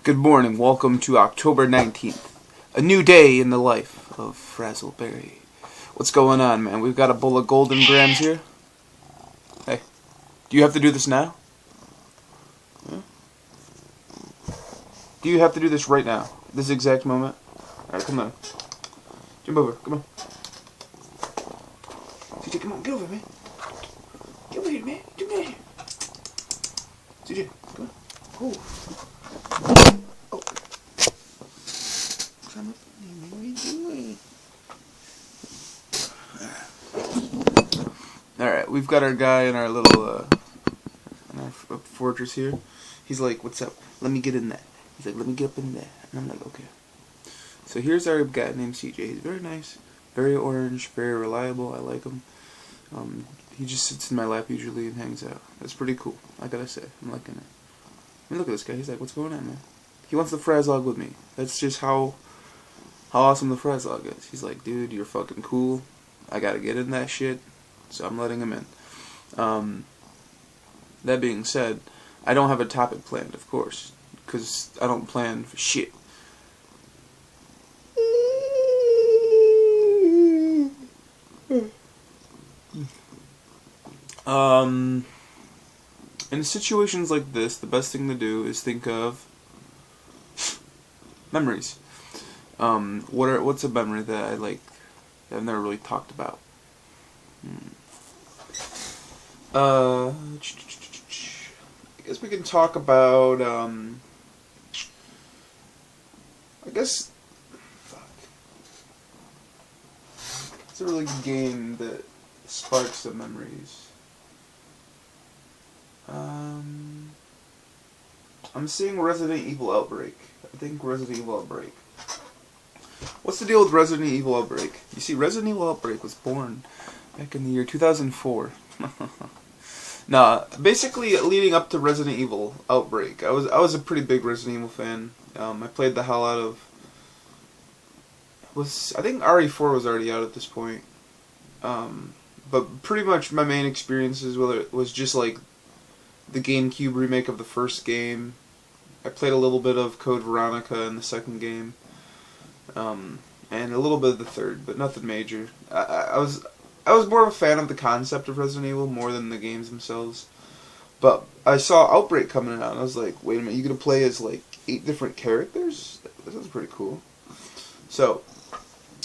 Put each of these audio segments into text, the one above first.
Good morning, welcome to October 19th. A new day in the life of Frazzlog. What's going on, man? We've got a bowl of golden grams here. Hey, do you have to do this now? Huh? Do you have to do this right now? This exact moment? Alright, come on. Jump over, come on. CJ, come on, get over, man. Get over here, man. Get over here. CJ, come on. Oh. Oh. Climb up. What are you doing? Alright, we've got our guy in our little, in our fortress here. He's like, what's up? Let me get in there. He's like, let me get up in there. And I'm like, okay. So here's our guy named CJ. He's very nice, very orange, very reliable. I like him. He just sits in my lap usually and hangs out. That's pretty cool, I gotta say. I'm liking it. I mean, look at this guy. He's like, what's going on, man? He wants the Frazzlog with me. That's just how awesome the Frazzlog is. He's like, dude, you're fucking cool. I gotta get in that shit. So I'm letting him in. That being said, I don't have a topic planned, of course, because I don't plan for shit. In situations like this, the best thing to do is think of memories. What's a memory that I like that I've never really talked about? I guess we can talk about I guess it's a really good game that sparks some memories. I'm seeing Resident Evil Outbreak. I think Resident Evil Outbreak. What's the deal with Resident Evil Outbreak? You see, Resident Evil Outbreak was born back in the year 2004. Nah, basically leading up to Resident Evil Outbreak, I was a pretty big Resident Evil fan. I played the hell out of. I think RE4 was already out at this point. But pretty much my main experiences with it was just like the GameCube remake of the first game. I played a little bit of Code Veronica in the second game, and a little bit of the third, but nothing major. I was more of a fan of the concept of Resident Evil more than the games themselves. But I saw Outbreak coming out, and I was like, wait a minute, you gonna play as like 8 different characters? That sounds pretty cool. So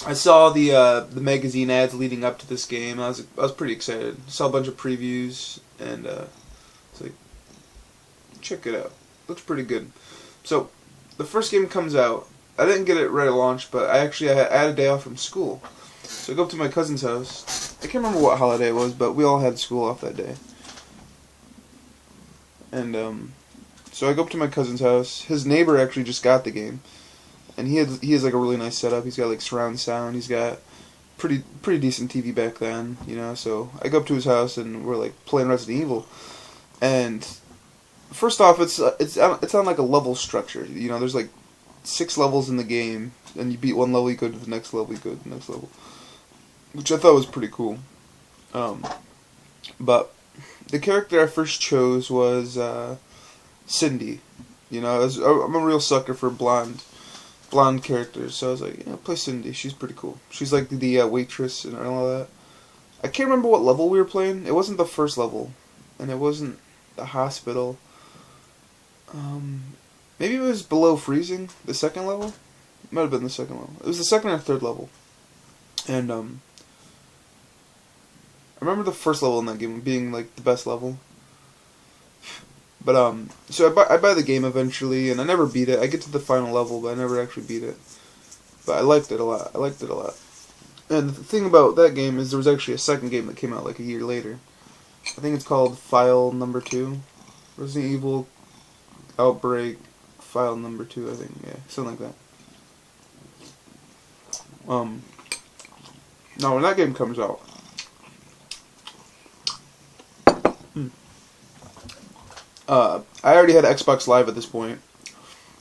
I saw the magazine ads leading up to this game. I was pretty excited. Saw a bunch of previews, and it's like, check it out. Looks pretty good. So the first game comes out. I didn't get it right at launch, but I had a day off from school. So I go up to my cousin's house. I can't remember what holiday it was, but we all had school off that day. And so I go up to my cousin's house. His neighbor actually just got the game, and he has like a really nice setup. He's got like surround sound. He's got pretty decent TV back then, you know. So I go up to his house and we're like playing Resident Evil. And first off, it's on like a level structure. You know, there's like 6 levels in the game, and you beat one level, you go to the next level, you go to the next level, which I thought was pretty cool. But the character I first chose was Cindy. You know, I'm a real sucker for blonde characters, so I was like, yeah, play Cindy. She's pretty cool. She's like the waitress and all that. I can't remember what level we were playing. It wasn't the first level, and it wasn't the hospital. Maybe it was below freezing, the second level? It might have been the second level. It was the second or third level. And, I remember the first level in that game being, like, the best level. But, so I buy the game eventually, and I never beat it. I get to the final level, but I never actually beat it. But I liked it a lot. And the thing about that game is there was actually a second game that came out, like, a year later. I think it's called File Number 2. Resident Evil Outbreak File Number 2, I think. Yeah, something like that. Now, when that game comes out, I already had Xbox Live at this point,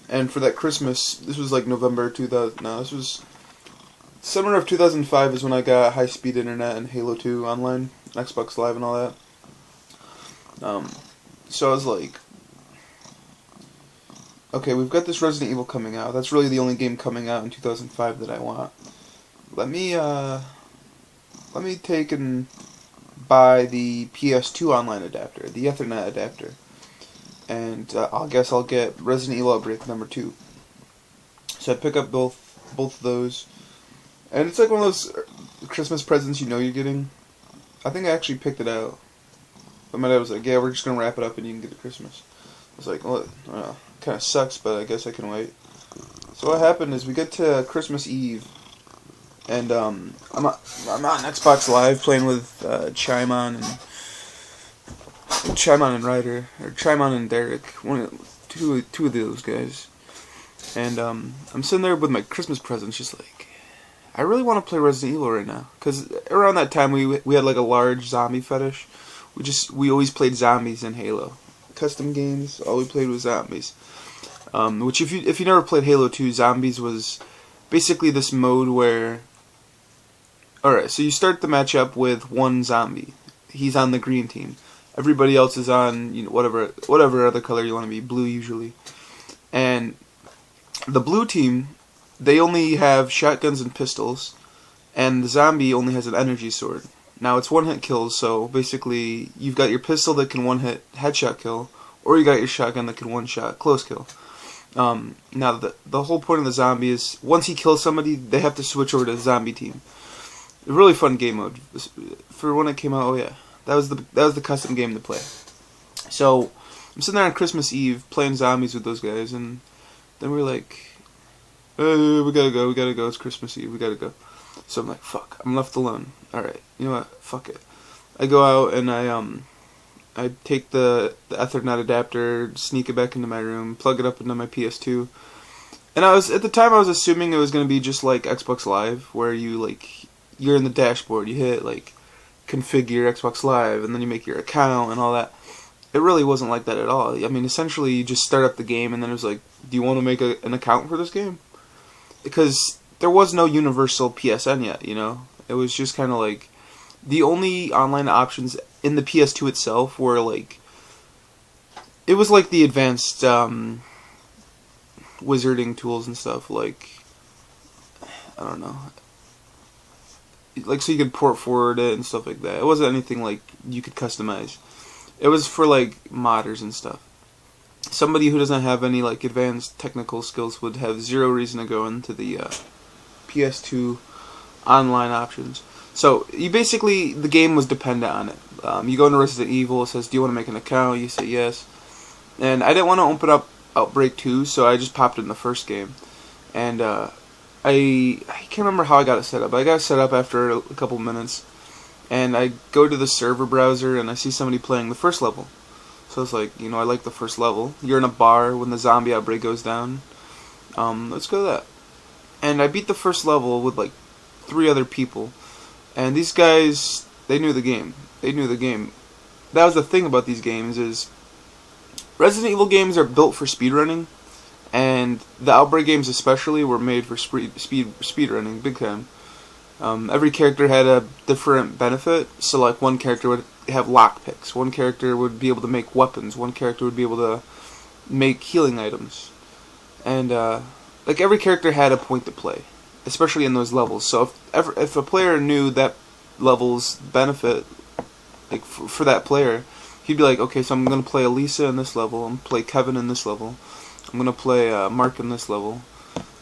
and for that Christmas, this was like November 2000. No, this was summer of 2005 is when I got high-speed internet and Halo 2 online, Xbox Live, and all that. So I was like, okay, we've got this Resident Evil coming out. That's really the only game coming out in 2005 that I want. Let me take and buy the PS2 online adapter, the Ethernet adapter, and I guess I'll get Resident Evil Outbreak #2. So I pick up both of those, and it's like one of those Christmas presents you know you're getting. I think I actually picked it out, but my dad was like, "Yeah, we're just gonna wrap it up and you can get it Christmas." I was like, "Well, kind of sucks, but I guess I can wait." So what happened is we get to Christmas Eve, and I'm on Xbox Live playing with Chimon and Ryder, or Chimon and Derek, two of those guys. And I'm sitting there with my Christmas presents, just like, I really want to play Resident Evil right now, because around that time we had like a large zombie fetish. We always played zombies in Halo, custom games. All we played was zombies. Which if you never played Halo 2, zombies was basically this mode where, alright, so you start the matchup with one zombie. He's on the green team. Everybody else is on, you know, whatever other color you want to be, blue usually. And the blue team, they only have shotguns and pistols, and the zombie only has an energy sword. Now it's one-hit kills, so basically you've got your pistol that can one-hit headshot kill, or you got your shotgun that can one-shot close kill. Now the whole point of the zombie is once he kills somebody, they have to switch over to the zombie team. A really fun game mode for when it came out. Oh yeah, that was the custom game to play. So I'm sitting there on Christmas Eve playing zombies with those guys, and then we're like, we gotta go. It's Christmas Eve. We gotta go. So I'm like, fuck. I'm left alone. All right, you know what? Fuck it. I go out and I take the Ethernet adapter, sneak it back into my room, plug it up into my PS2. And at the time I was assuming it was going to be just like Xbox Live, where you're in the dashboard, you hit like configure Xbox Live, and then you make your account and all that. It really wasn't like that at all. I mean, essentially you just start up the game, and then it was like, do you want to make an account for this game? Because there was no universal PSN yet, you know? It was just kind of like, the only online options in the PS2 itself were like, it was like the advanced wizarding tools and stuff, like, I don't know, like so you could port forward it and stuff like that. It wasn't anything like you could customize. It was for like modders and stuff. Somebody who doesn't have any like advanced technical skills would have zero reason to go into the PS2 online options. So you basically, the game was dependent on it. You go into Resident Evil, it says, do you want to make an account? You say yes. And I didn't want to open up Outbreak 2, so I just popped in the first game. And I can't remember how I got it set up. I got it set up after a couple minutes. And I go to the server browser and I see somebody playing the first level. So it's like, you know, I like the first level. You're in a bar when the zombie outbreak goes down. Let's go to that. And I beat the first level with like 3 other people. And these guys, they knew the game. They knew the game. That was the thing about these games is Resident Evil games are built for speedrunning, and the Outbreak games especially were made for speedrunning, big time. Every character had a different benefit. So like one character would have lockpicks, one character would be able to make weapons, one character would be able to make healing items, and like every character had a point to play, especially in those levels. So if a player knew that level's benefit, like for that player, he'd be like, okay, so I'm gonna play Elisa in this level, I'm gonna play Kevin in this level, I'm gonna play Mark in this level.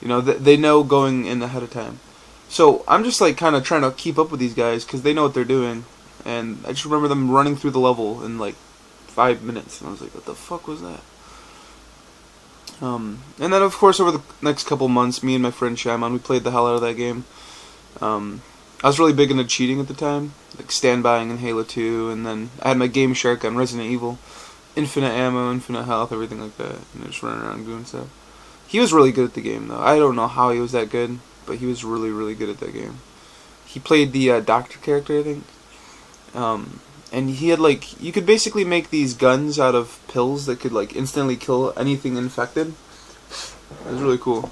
You know, they know going in ahead of time. So I'm just like kind of trying to keep up with these guys because they know what they're doing, and I just remember them running through the level in like 5 minutes, and I was like, what the fuck was that? And then of course over the next couple months, me and my friend Shaman, we played the hell out of that game. I was really big into cheating at the time, like standbying in Halo 2, and then I had my Game Shark on Resident Evil, infinite ammo, infinite health, everything like that, and just running around doing stuff. He was really good at the game though. I don't know how he was that good, but he was really, really good at that game. He played the doctor character, I think. And he had like, you could basically make these guns out of pills that could like instantly kill anything infected. It was really cool.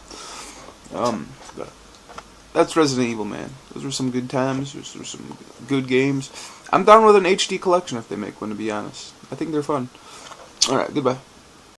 That's Resident Evil, man. Those were some good times. Those were some good games. I'm down with an HD collection if they make one, to be honest. I think they're fun. Alright, goodbye.